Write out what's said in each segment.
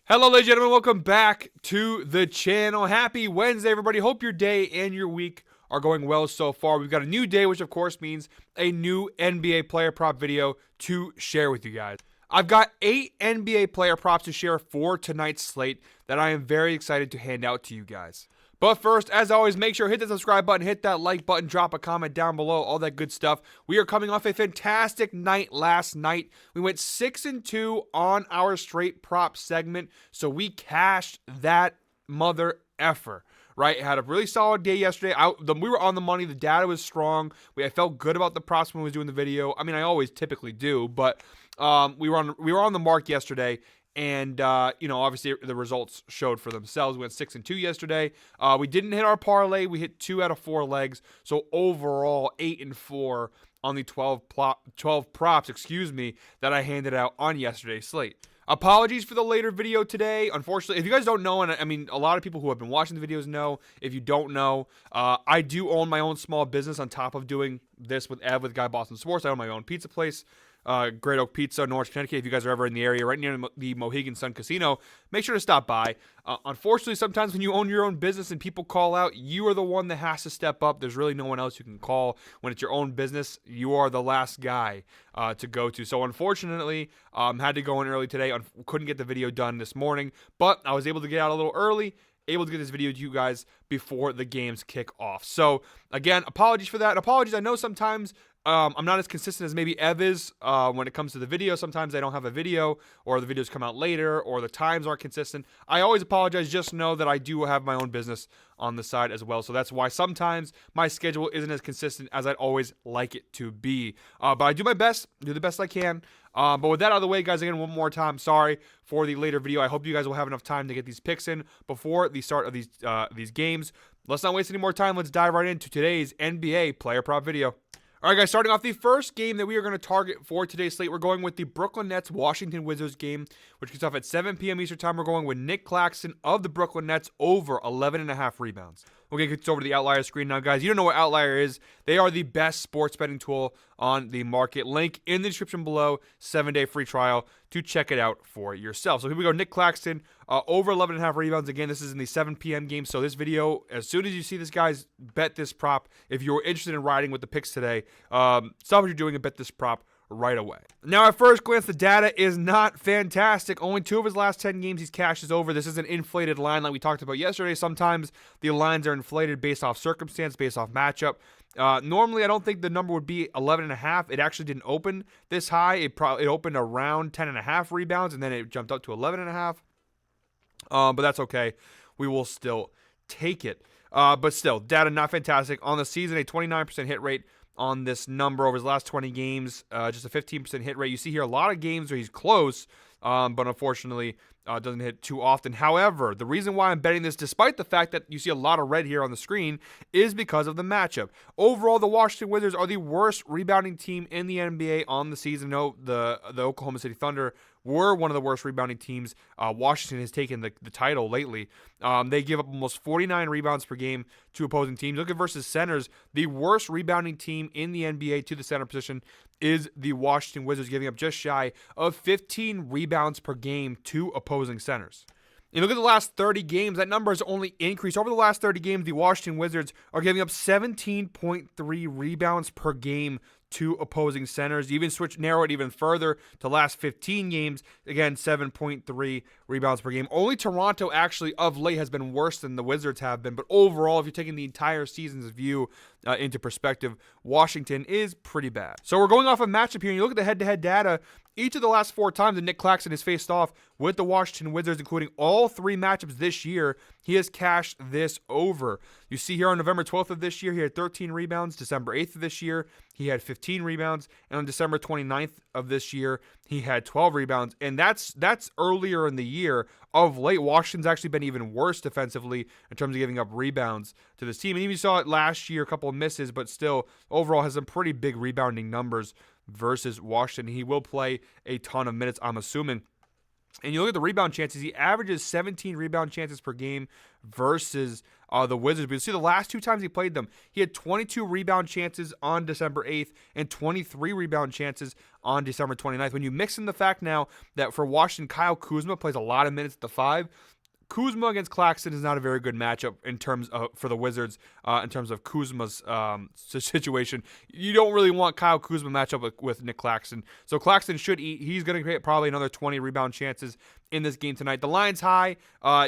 Hello, ladies and gentlemen. Welcome back to the channel. Happy Wednesday, everybody. Hope your day and your week are going well so far. We've got a new day, which of course means a new NBA player prop video to share with you guys. I've got 8 NBA player props to share for tonight's slate that I am very excited to hand out to you guys. But first, as always, make sure hit the subscribe button, hit that like button, drop a comment down below, all that good stuff. We are coming off a fantastic night last night. We went 6-2 on our straight prop segment, so we cashed that mother effer. Right, had a really solid day yesterday. We were on the money. The data was strong. I felt good about the props when I was doing the video. I mean, I always typically do, but we were on the mark yesterday. And, obviously the results showed for themselves. We went 6-2 yesterday. We didn't hit our parlay. We hit 2 out of 4 legs. So overall, 8-4 on the 12 props, that I handed out on yesterday's slate. Apologies for the later video today. Unfortunately, if you guys don't know, and I mean, a lot of people who have been watching the videos know, if you don't know, I do own my own small business on top of doing this with Ev, with Guy Boston Sports. I own my own pizza place. Great Oak Pizza, Norwich, Connecticut. If you guys are ever in the area, right near the Mohegan Sun Casino, make sure to stop by. Unfortunately, sometimes when you own your own business and people call out, you are the one that has to step up. There's really no one else you can call. When it's your own business, you are the last guy to go to. So unfortunately, had to go in early today. Couldn't get the video done this morning, but I was able to get out a little early. Able to get this video to you guys before the games kick off. So again, apologies for that. Apologies. I know sometimes I'm not as consistent as maybe Ev is when it comes to the video. Sometimes I don't have a video, or the videos come out later, or the times aren't consistent. I always apologize. Just know that I do have my own business on the side as well. So that's why sometimes my schedule isn't as consistent as I'd always like it to be. But I do my best, do the best I can. But with that out of the way, guys, again, one more time, sorry for the later video. I hope you guys will have enough time to get these picks in before the start of these games. Let's not waste any more time. Let's dive right into today's NBA player prop video. All right, guys, starting off the first game that we are going to target for today's slate, we're going with the Brooklyn Nets Washington Wizards game, which kicks off at 7 p.m. Eastern time. We're going with Nick Claxton of the Brooklyn Nets over 11.5 rebounds. We'll get over to the Outlier screen now, guys. You don't know what Outlier is. They are the best sports betting tool on the market. Link in the description below. 7-day free trial to check it out for yourself. So here we go. Nick Claxton over 11.5 rebounds. Again, this is in the 7 p.m. game. So this video, as soon as you see this, guys, bet this prop. If you're interested in riding with the picks today, stop what you're doing and bet this prop right away. Now, at first glance, the data is not fantastic. Only 2 of his last 10 games he's cashed over. This is an inflated line like we talked about yesterday. Sometimes the lines are inflated based off circumstance, based off matchup. Normally, I don't think the number would be 11.5. It actually didn't open this high. It opened around 10.5 rebounds, and then it jumped up to 11.5. But that's okay. We will still take it. But still, data not fantastic. On the season, a 29% hit rate on this number over his last 20 games, just a 15% hit rate. You see here a lot of games where he's close, but unfortunately doesn't hit too often. However, the reason why I'm betting this, despite the fact that you see a lot of red here on the screen, is because of the matchup. Overall, the Washington Wizards are the worst rebounding team in the NBA on the season. No, the Oklahoma City Thunder were one of the worst rebounding teams. Washington has taken the title lately. They give up almost 49 rebounds per game to opposing teams. Look at versus centers. The worst rebounding team in the NBA to the center position is the Washington Wizards, giving up just shy of 15 rebounds per game to opposing centers. You look at the last 30 games, that number has only increased. Over the last 30 games, the Washington Wizards are giving up 17.3 rebounds per game to opposing centers. You even narrow it even further to last 15 games. Again, 7.3 rebounds per game. Only Toronto actually of late has been worse than the Wizards have been. But overall, if you're taking the entire season's view into perspective, Washington is pretty bad. So we're going off a matchup here. And you look at the head-to-head data. Each of the last 4 times that Nick Claxton has faced off with the Washington Wizards, including all 3 matchups this year, he has cashed this over. You see here on November 12th of this year, he had 13 rebounds. December 8th of this year, he had 15 rebounds. And on December 29th of this year, he had 12 rebounds. And that's earlier in the year. Of late, Washington's actually been even worse defensively in terms of giving up rebounds to this team. And even you saw it last year, a couple of misses, but still overall has some pretty big rebounding numbers versus Washington. He will play a ton of minutes, I'm assuming. And you look at the rebound chances, he averages 17 rebound chances per game versus the Wizards. But you see the last 2 times he played them, he had 22 rebound chances on December 8th and 23 rebound chances on December 29th. When you mix in the fact now that for Washington, Kyle Kuzma plays a lot of minutes at the 5, Kuzma against Claxton is not a very good matchup in terms of for the Wizards. In terms of Kuzma's situation, you don't really want Kyle Kuzma matchup with Nick Claxton. So Claxton should eat. He's going to get probably another 20 rebound chances in this game tonight. The line's high.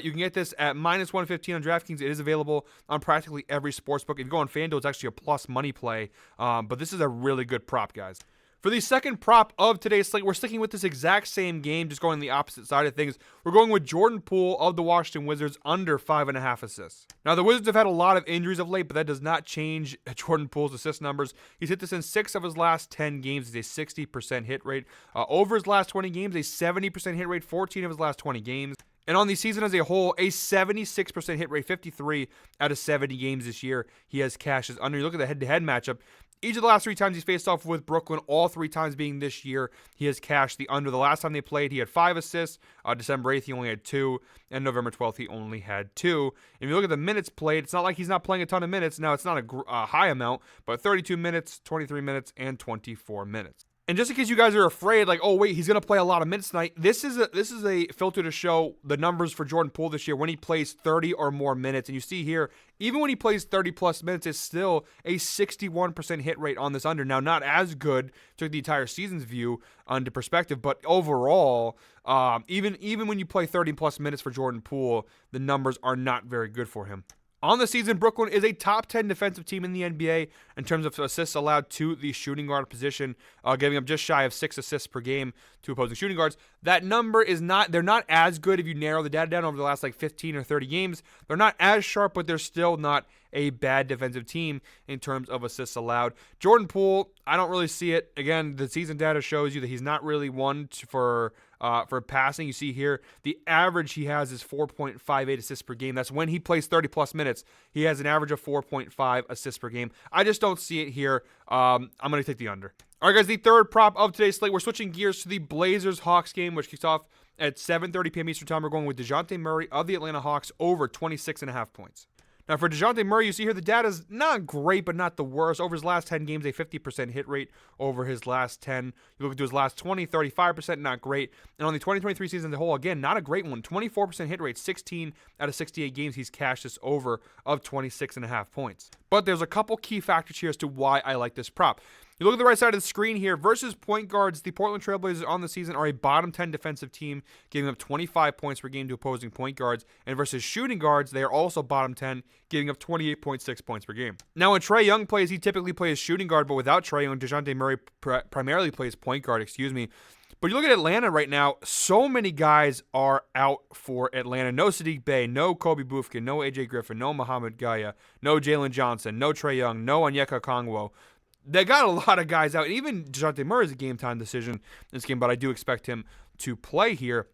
You can get this at -115 on DraftKings. It is available on practically every sportsbook. If you go on FanDuel, it's actually a plus money play. But this is a really good prop, guys. For the second prop of today's slate, we're sticking with this exact same game, just going the opposite side of things. We're going with Jordan Poole of the Washington Wizards under 5.5 assists. Now, the Wizards have had a lot of injuries of late, but that does not change Jordan Poole's assist numbers. He's hit this in 6 of his last 10 games. He's a 60% hit rate. Over his last 20 games, a 70% hit rate, 14 of his last 20 games. And on the season as a whole, a 76% hit rate, 53 out of 70 games this year. He has cashes under. You look at the head-to-head matchup. Each of the last 3 times he's faced off with Brooklyn, all 3 times being this year, he has cashed the under. The last time they played, he had 5 assists. December 8th, he only had 2. And November 12th, he only had 2. If you look at the minutes played, it's not like he's not playing a ton of minutes. Now, it's not a high amount, but 32 minutes, 23 minutes, and 24 minutes. And just in case you guys are afraid, like, oh wait, he's gonna play a lot of minutes tonight. This is a filter to show the numbers for Jordan Poole this year when he plays 30 or more minutes. And you see here, even when he plays 30 plus minutes, it's still a 61% hit rate on this under. Now, not as good to the entire season's view into perspective, but overall, even when you play 30 plus minutes for Jordan Poole, the numbers are not very good for him. On the season, Brooklyn is a top 10 defensive team in the NBA in terms of assists allowed to the shooting guard position, giving up just shy of 6 assists per game to opposing shooting guards. That number is they're not as good if you narrow the data down over the last 15 or 30 games. They're not as sharp, but they're still not a bad defensive team in terms of assists allowed. Jordan Poole, I don't really see it. Again, the season data shows you that he's not really one for passing. You see here, the average he has is 4.58 assists per game. That's when he plays 30 plus minutes. He has an average of 4.5 assists per game. I just don't see it here. I'm going to take the under. All right, guys, the third prop of today's slate, we're switching gears to the Blazers-Hawks game, which kicks off at 7:30 p.m. Eastern Time. We're going with DeJounte Murray of the Atlanta Hawks over 26.5 points. Now, for DeJounte Murray, you see here the data's not great, but not the worst. Over his last 10 games, a 50% hit rate over his last 10. You look at his last 20, 35%, not great. And on the 2023 season as a whole, again, not a great one. 24% hit rate, 16 out of 68 games, he's cashed this over of 26.5 points. But there's a couple key factors here as to why I like this prop. You look at the right side of the screen here. Versus point guards, the Portland Trail Blazers on the season are a bottom 10 defensive team, giving up 25 points per game to opposing point guards. And versus shooting guards, they are also bottom 10, giving up 28.6 points per game. Now, when Trae Young plays, he typically plays shooting guard, but without Trae Young, DeJounte Murray primarily plays point guard, But you look at Atlanta right now, so many guys are out for Atlanta. No Sadiq Bey, no Kobe Bufkin, no AJ Griffin, no Muhammad Gaya, no Jalen Johnson, no Trae Young, no Onyeka Okongwu. They got a lot of guys out. And even DeJounte Murray is a game-time decision in this game, but I do expect him to play here.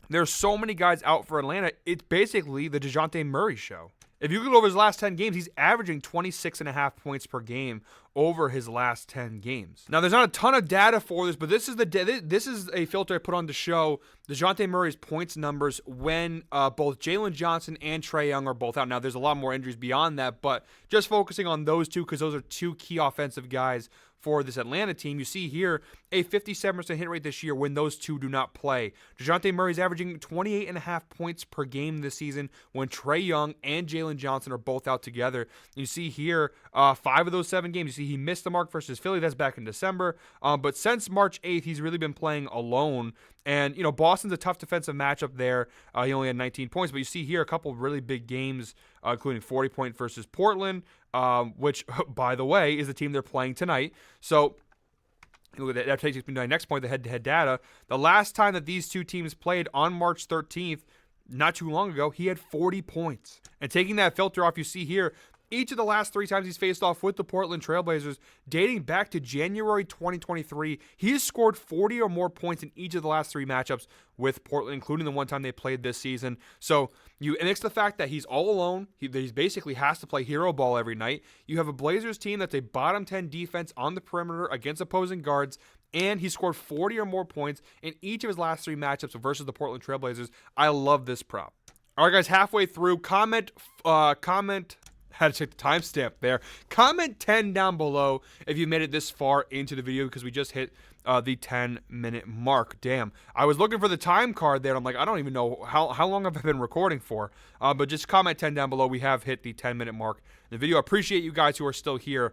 There's so many guys out for Atlanta. It's basically the DeJounte Murray show. If you look over his last 10 games, he's averaging 26.5 points per game over his last 10 games. Now, there's not a ton of data for this, but this is a filter I put on to show DeJounte Murray's points numbers when both Jalen Johnson and Trae Young are both out. Now, there's a lot more injuries beyond that, but just focusing on those two because those are 2 key offensive guys for this Atlanta team. You see here a 57% hit rate this year when those 2 do not play. DeJounte Murray's averaging 28.5 points per game this season when Trae Young and Jalen Johnson are both out together. You see here 5 of those 7 games. You see he missed the mark versus Philly. That's back in December. But since March 8th, he's really been playing alone. And, Boston's a tough defensive matchup there. He only had 19 points. But you see here a couple of really big games, including 40-point versus Portland, which, by the way, is the team they're playing tonight. So that takes me to my next point, the head-to-head data. The last time that these 2 teams played on March 13th, not too long ago, he had 40 points. And taking that filter off, you see here, each of the last 3 times he's faced off with the Portland Trail Blazers, dating back to January 2023, he has scored 40 or more points in each of the last 3 matchups with Portland, including the one time they played this season. So and it's the fact that he's all alone. He basically has to play hero ball every night. You have a Blazers team that's a bottom 10 defense on the perimeter against opposing guards, and he scored 40 or more points in each of his last 3 matchups versus the Portland Trailblazers. I love this prop. All right, guys, halfway through, comment, had to check the timestamp there. Comment 10 down below if you made it this far into the video, because we just hit the 10-minute mark. Damn. I was looking for the time card there. I'm like, I don't even know how long have I been recording for. But just comment 10 down below. We have hit the 10-minute mark in the video. I appreciate you guys who are still here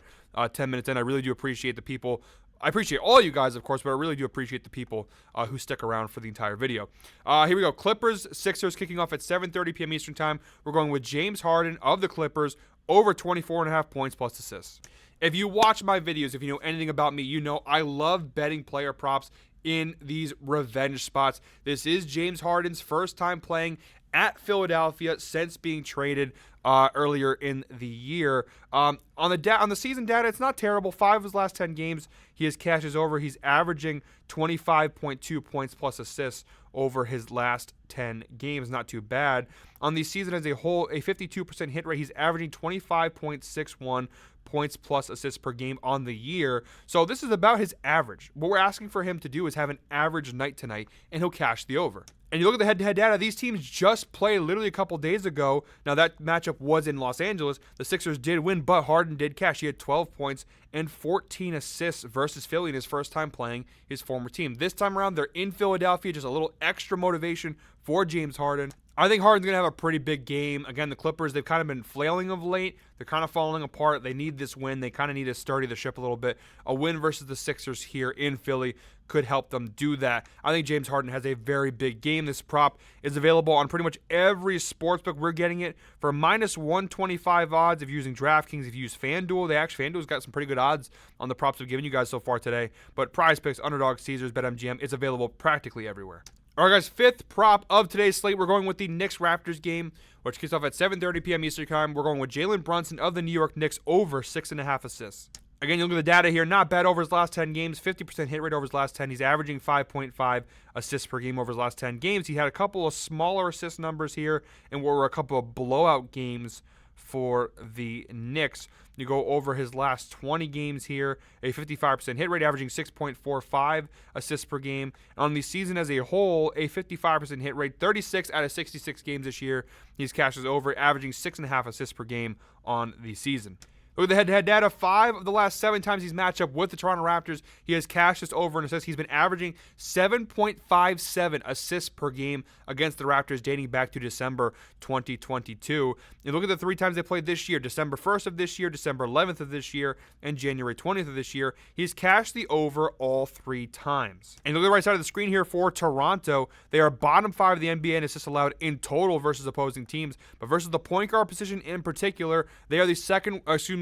10 minutes in. I really do appreciate the people. I appreciate all you guys, of course, but I really do appreciate the people who stick around for the entire video. Here we go. Clippers, Sixers kicking off at 7:30 p.m. Eastern time. We're going with James Harden of the Clippers over 24.5 points plus assists. If you watch my videos, if you know anything about me, you know I love betting player props in these revenge spots. This is James Harden's first time playing at Philadelphia since being traded earlier in the year. On the season data, it's not terrible. 5 of his last 10 games, he has cashes over. He's averaging 25.2 points plus assists over his last 10 games. Not too bad. On the season as a whole, a 52% hit rate. He's averaging 25.61 points plus assists per game on the year. So this is about his average. What we're asking for him to do is have an average night tonight, and he'll cash the over. And you look at the head-to-head data, these teams just played literally a couple days ago. Now, that matchup was in Los Angeles. The Sixers did win, but Harden did cash. He had 12 points and 14 assists versus Philly in his first time playing his former team. This time around, they're in Philadelphia. Just a little extra motivation for James Harden. I think Harden's going to have a pretty big game. Again, the Clippers, they've kind of been flailing of late. They're kind of falling apart. They need this win. They kind of need to sturdy the ship a little bit. A win versus the Sixers here in Philly could help them do that. I think James Harden has a very big game. This prop is available on pretty much every sportsbook. We're getting it for minus 125 odds if you're using DraftKings. If you use FanDuel, FanDuel's got some pretty good odds on the props we've given you guys so far today. But Prize Picks, Underdog, Caesars, BetMGM, it's available practically everywhere. All right, guys, 5th prop of today's slate. We're going with the Knicks-Raptors game, which kicks off at 7:30 p.m. Eastern time. We're going with Jalen Brunson of the New York Knicks over 6.5 assists. Again, you look at the data here. Not bad over his last 10 games. 50% hit rate over his last 10. He's averaging 5.5 assists per game over his last 10 games. He had a couple of smaller assist numbers here and what were a couple of blowout games for the Knicks. You go over his last 20 games here, a 55% hit rate, averaging 6.45 assists per game. On the season as a whole, a 55% hit rate, 36 out of 66 games this year. He's cashes over, averaging 6.5 assists per game on the season. Look at the head-to-head data. 5 of the last 7 times he's matched up with the Toronto Raptors, he has cashed this over and assists. He's been averaging 7.57 assists per game against the Raptors dating back to December 2022. You look at the 3 times they played this year, December 1st of this year, December 11th of this year, and January 20th of this year. He's cashed the over all 3 times. And look at the right side of the screen here for Toronto. They are bottom 5 of the NBA in assists allowed in total versus opposing teams. But versus the point guard position in particular, they are the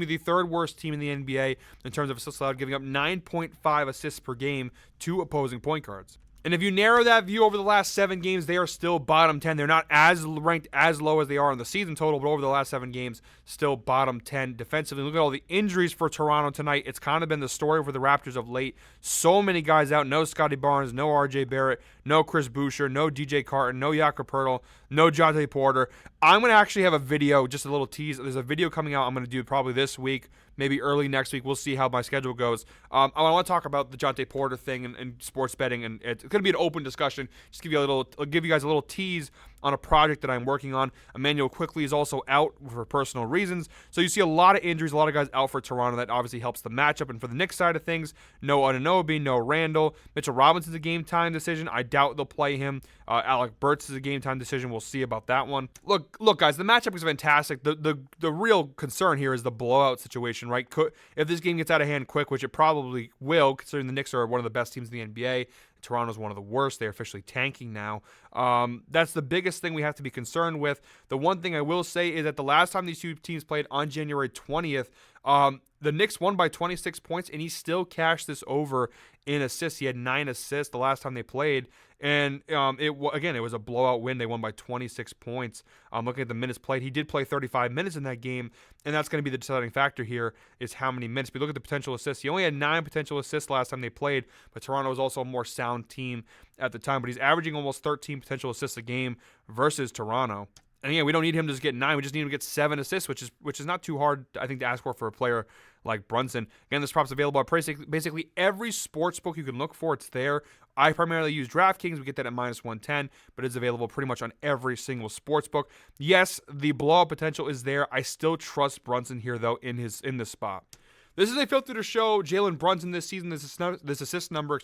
the 3rd worst team in the NBA in terms of assists allowed, giving up 9.5 assists per game to opposing point guards. And if you narrow that view over the last 7 games, they are still bottom 10. They're not as ranked as low as they are in the season total, but over the last 7 games, still bottom 10 defensively. Look at all the injuries for Toronto tonight. It's kind of been the story for the Raptors of late. So many guys out. No Scotty Barnes, no R.J. Barrett, no Chris Boucher, no DJ Carton, no Jakob Poeltl, no Jonte Porter. I'm going to actually have a video, just a little tease. There's a video coming out I'm going to do probably this week, maybe early next week. We'll see how my schedule goes. I want to talk about the Jonte Porter thing and sports betting, and it's going to be an open discussion. Just give you guys a little tease on a project that I'm working on. Emmanuel Quickly is also out for personal reasons. So you see a lot of injuries, a lot of guys out for Toronto. That obviously helps the matchup. And for the Knicks side of things, no Anunoby, no Randall. Mitchell Robinson's a game-time decision. I doubt they'll play him. Alec Burks is a game-time decision. We'll see about that one. Look, guys, the matchup is fantastic. The real concern here is the blowout situation, right? If this game gets out of hand quick, which it probably will, considering the Knicks are one of the best teams in the NBA, Toronto's one of the worst. They're officially tanking now. That's the biggest thing we have to be concerned with. The one thing I will say is that the last time these two teams played on January 20th, the Knicks won by 26 points, and he still cashed this over in assists. He had 9 assists the last time they played, and it was a blowout win. They won by 26 points. Looking at the minutes played, he did play 35 minutes in that game, and that's going to be the deciding factor here is how many minutes. But look at the potential assists. He only had 9 potential assists last time they played, but Toronto was also a more sound team at the time. But he's averaging almost 13 potential assists a game versus Toronto. And again, we don't need him to just get 9. We just need him to get 7 assists, which is not too hard, I think, to ask for a player like Brunson. Again, this prop's available at basically every sports book you can look for. It's there. I primarily use DraftKings. We get that at -110, but it's available pretty much on every single sports book. Yes, the blowout potential is there. I still trust Brunson here, though, in this spot. This is a filter to show Jalen Brunson this season, this assist number,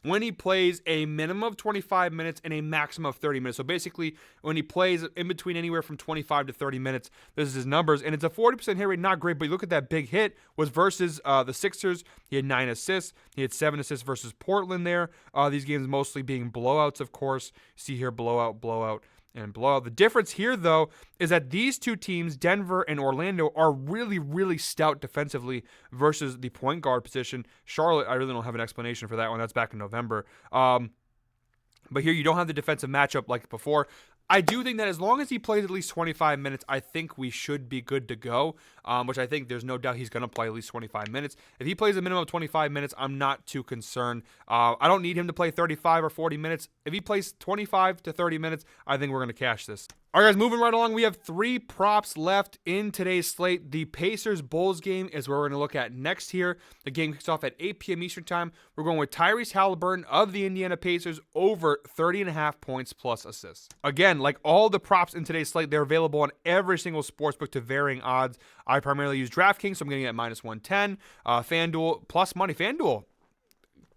when he plays a minimum of 25 minutes and a maximum of 30 minutes. So basically, when he plays in between anywhere from 25 to 30 minutes, this is his numbers. And it's a 40% hit rate, not great, but you look at that big hit, was versus the Sixers. He had 9 assists. He had 7 assists versus Portland there. These games mostly being blowouts, of course. See here, blowout, and blowout. The difference here, though, is that these two teams, Denver and Orlando, are really, really stout defensively versus the point guard position. Charlotte, I really don't have an explanation for that one. That's back in November. But here you don't have the defensive matchup like before. I do think that as long as he plays at least 25 minutes, I think we should be good to go, which I think there's no doubt he's going to play at least 25 minutes. If he plays a minimum of 25 minutes, I'm not too concerned. I don't need him to play 35 or 40 minutes. If he plays 25 to 30 minutes, I think we're going to cash this. All right, guys, moving right along, we have 3 props left in today's slate. The Pacers-Bulls game is where we're going to look at next here. The game kicks off at 8 p.m. Eastern time. We're going with Tyrese Halliburton of the Indiana Pacers over 30.5 points plus assists. Again, like all the props in today's slate, they're available on every single sportsbook to varying odds. I primarily use DraftKings, so I'm getting it at -110. FanDuel, plus money. FanDuel.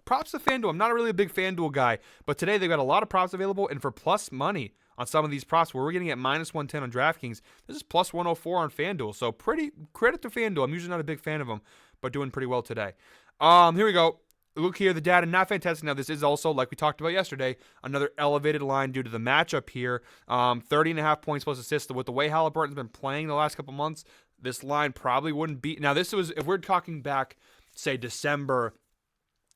Props to FanDuel. I'm not really a big FanDuel guy, but today they've got a lot of props available, and for plus money on some of these props, where we're getting at -110 on DraftKings, this is plus 104 on FanDuel. So pretty credit to FanDuel. I'm usually not a big fan of them, but doing pretty well today. Here we go. Look here, the data, not fantastic. Now, this is also, like we talked about yesterday, another elevated line due to the matchup here. 30.5 points plus assists. With the way Halliburton's been playing the last couple months, this line probably wouldn't be. Now, this was, if we're talking back, say, December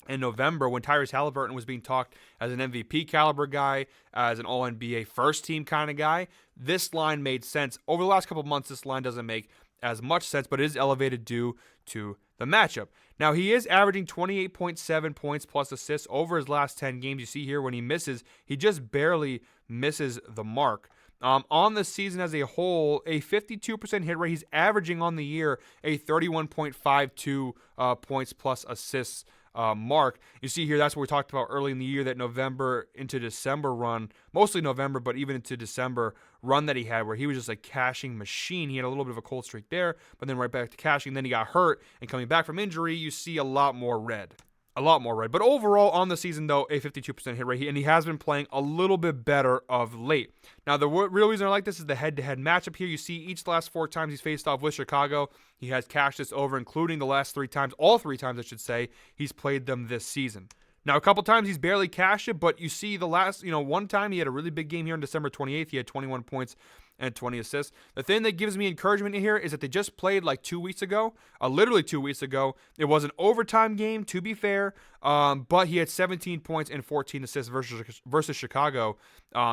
in November, when Tyrese Halliburton was being talked as an MVP caliber guy, as an All-NBA first team kind of guy, this line made sense. Over the last couple of months, this line doesn't make as much sense, but it is elevated due to the matchup. Now, he is averaging 28.7 points plus assists over his last 10 games. You see here when he misses, he just barely misses the mark. On the season as a whole, a 52% hit rate. He's averaging on the year a 31.52 points plus assists mark. You see here, that's what we talked about early in the year, that November into December run, mostly November, but even into December run that he had, where he was just a cashing machine. He had a little bit of a cold streak there, but then right back to cashing. Then he got hurt, and coming back from injury, you see a lot more red. But overall on the season, though, a 52% hit rate, and he has been playing a little bit better of late. Now, the real reason I like this is the head-to-head matchup here. You see each last 4 times he's faced off with Chicago, he has cashed this over, including the last 3 times, all 3 times I should say, he's played them this season. Now, a couple times he's barely cashed it, but you see the last, one time he had a really big game here on December 28th. He had 21 points and 20 assists. The thing that gives me encouragement here is that they just played like 2 weeks ago, literally 2 weeks ago. It was an overtime game, to be fair, but he had 17 points and 14 assists versus Chicago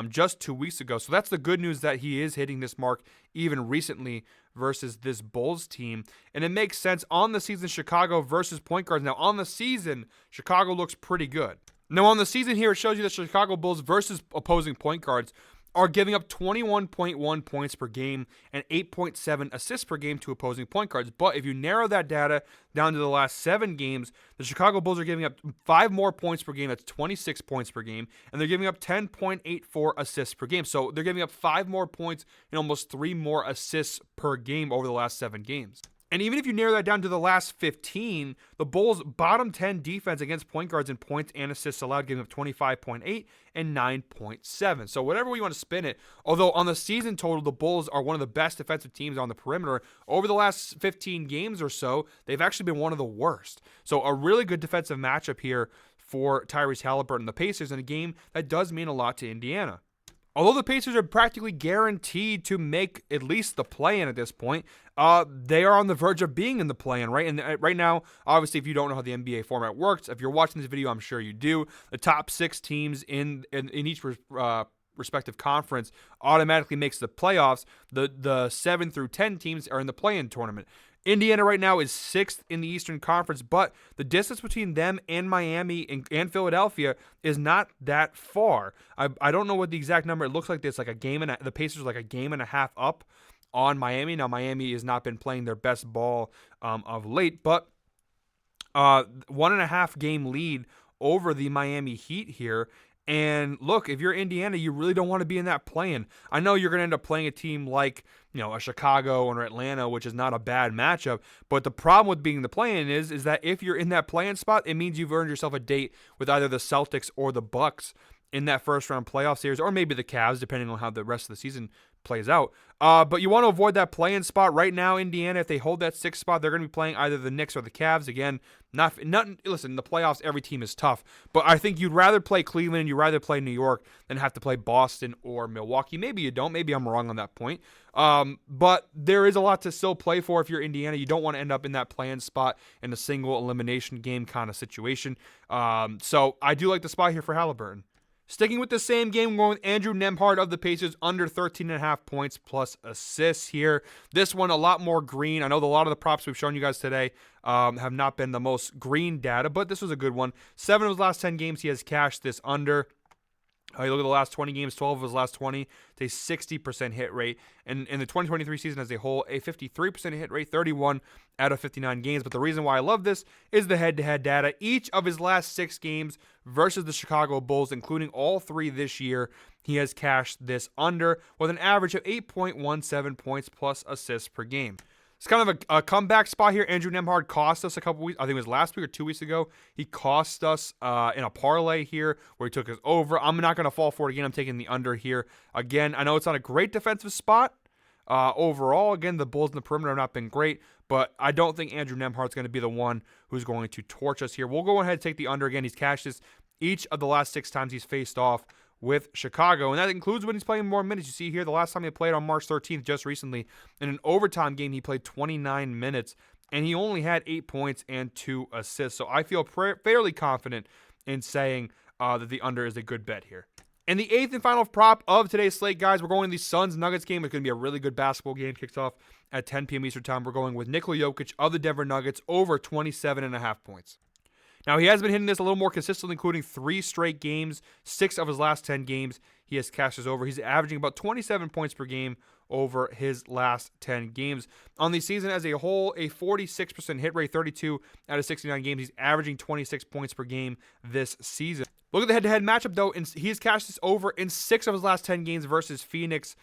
just 2 weeks ago. So that's the good news, that he is hitting this mark even recently versus this Bulls team. And it makes sense on the season, Chicago versus point guards. Now, on the season, Chicago looks pretty good. Now, on the season here, it shows you that Chicago Bulls versus opposing point guards are giving up 21.1 points per game and 8.7 assists per game to opposing point guards. But if you narrow that data down to the last 7 games, the Chicago Bulls are giving up 5 more points per game. That's 26 points per game. And they're giving up 10.84 assists per game. So they're giving up 5 more points and almost 3 more assists per game over the last 7 games. And even if you narrow that down to the last 15, the Bulls' bottom 10 defense against point guards in points and assists allowed, giving up 25.8 and 9.7. So whatever way you want to spin it, although on the season total, the Bulls are one of the best defensive teams on the perimeter, over the last 15 games or so, they've actually been one of the worst. So a really good defensive matchup here for Tyrese Halliburton and the Pacers in a game that does mean a lot to Indiana. Although the Pacers are practically guaranteed to make at least the play-in at this point, they are on the verge of being in the play-in, right? And right now, obviously, if you don't know how the NBA format works, if you're watching this video, I'm sure you do. The top 6 teams in each respective conference automatically makes the playoffs. The 7 through 10 teams are in the play-in tournament. Indiana right now is 6th in the Eastern Conference, but the distance between them and Miami and Philadelphia is not that far. I don't know what the exact number. It looks like it's like a game and the Pacers are like a game and a half up on Miami. Now, Miami has not been playing their best ball of late, but 1.5 game lead over the Miami Heat here. And look, if you're Indiana, you really don't want to be in that play-in. I know you're going to end up playing a team like, a Chicago or Atlanta, which is not a bad matchup. But the problem with being the play-in is that if you're in that play-in spot, it means you've earned yourself a date with either the Celtics or the Bucks in that first round playoff series, or maybe the Cavs, depending on how the rest of the season plays out. But you want to avoid that play-in spot. Right now, Indiana, if they hold that 6th spot, they're going to be playing either the Knicks or the Cavs. Again, listen, in the playoffs, every team is tough. But I think you'd rather play Cleveland and you'd rather play New York than have to play Boston or Milwaukee. Maybe you don't. Maybe I'm wrong on that point. But there is a lot to still play for if you're Indiana. You don't want to end up in that play-in spot in a single elimination game kind of situation. So I do like the spot here for Halliburton. Sticking with the same game, we're going with Andrew Nembhard of the Pacers, under 13.5 points plus assists here. This one, a lot more green. I know a lot of the props we've shown you guys today have not been the most green data, but this was a good one. 7 of his last 10 games, he has cashed this under. You look at the last 20 games, 12 of his last 20, it's a 60% hit rate. And in the 2023 season as a whole, a 53% hit rate, 31 out of 59 games. But the reason why I love this is the head-to-head data. Each of his last 6 games versus the Chicago Bulls, including all 3 this year, he has cashed this under with an average of 8.17 points plus assists per game. It's kind of a comeback spot here. Andrew Nembhard cost us a couple weeks. I think it was last week or 2 weeks ago. He cost us in a parlay here where he took us over. I'm not going to fall for it again. I'm taking the under here. Again, I know it's not a great defensive spot. Overall, again, the Bulls in the perimeter have not been great, but I don't think Andrew Nembhard's going to be the one who's going to torch us here. We'll go ahead and take the under again. He's cashed this each of the last 6 times he's faced off with Chicago, and that includes when he's playing more minutes. You see here, the last time he played on March 13th, just recently, in an overtime game, he played 29 minutes, and he only had 8 points and 2 assists. So I feel fairly confident in saying that the under is a good bet here. And the 8th and final prop of today's slate, guys, we're going to the Suns-Nuggets game. It's going to be a really good basketball game. Kicks off at 10 p.m. Eastern time. We're going with Nikola Jokic of the Denver Nuggets over 27.5 points. Now, he has been hitting this a little more consistently, including 3 straight games. 6 of his last 10 games, he has cashed this over. He's averaging about 27 points per game over his last 10 games. On the season as a whole, a 46% hit rate, 32 out of 69 games. He's averaging 26 points per game this season. Look at the head-to-head matchup, though. He has cashed this over in 6 of his last 10 games versus Phoenix.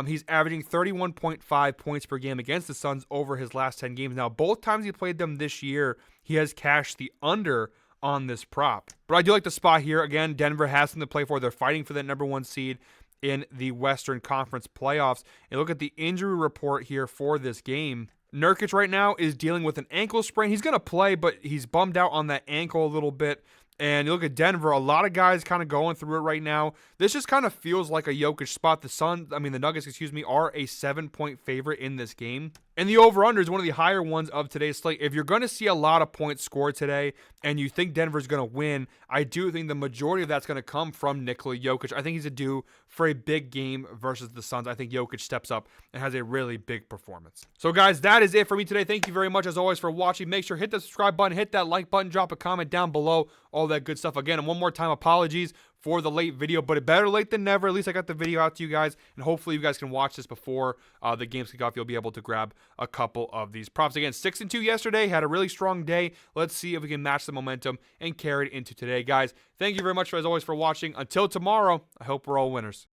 He's averaging 31.5 points per game against the Suns over his last 10 games. Now, both times he played them this year, he has cashed the under on this prop. But I do like the spot here. Again, Denver has something to play for. They're fighting for that number 1 seed in the Western Conference playoffs. And look at the injury report here for this game. Nurkic right now is dealing with an ankle sprain. He's going to play, but he's bummed out on that ankle a little bit. And you look at Denver, a lot of guys kind of going through it right now. This just kind of feels like a Jokic spot. The Nuggets, are a 7-point favorite in this game. And the over-under is one of the higher ones of today's slate. If you're going to see a lot of points scored today and you think Denver's going to win, I do think the majority of that's going to come from Nikola Jokic. I think he's due for a big game versus the Suns. I think Jokic steps up and has a really big performance. So, guys, that is it for me today. Thank you very much, as always, for watching. Make sure hit the subscribe button, hit that like button, drop a comment down below, all that good stuff. Again, and one more time, apologies for the late video, but better late than never. At least I got the video out to you guys, and hopefully you guys can watch this before the games kick off. You'll be able to grab a couple of these props. Again, 6-2 yesterday, had a really strong day. Let's see if we can match the momentum and carry it into today, guys. Thank you very much, as always, for watching. Until tomorrow, I hope we're all winners.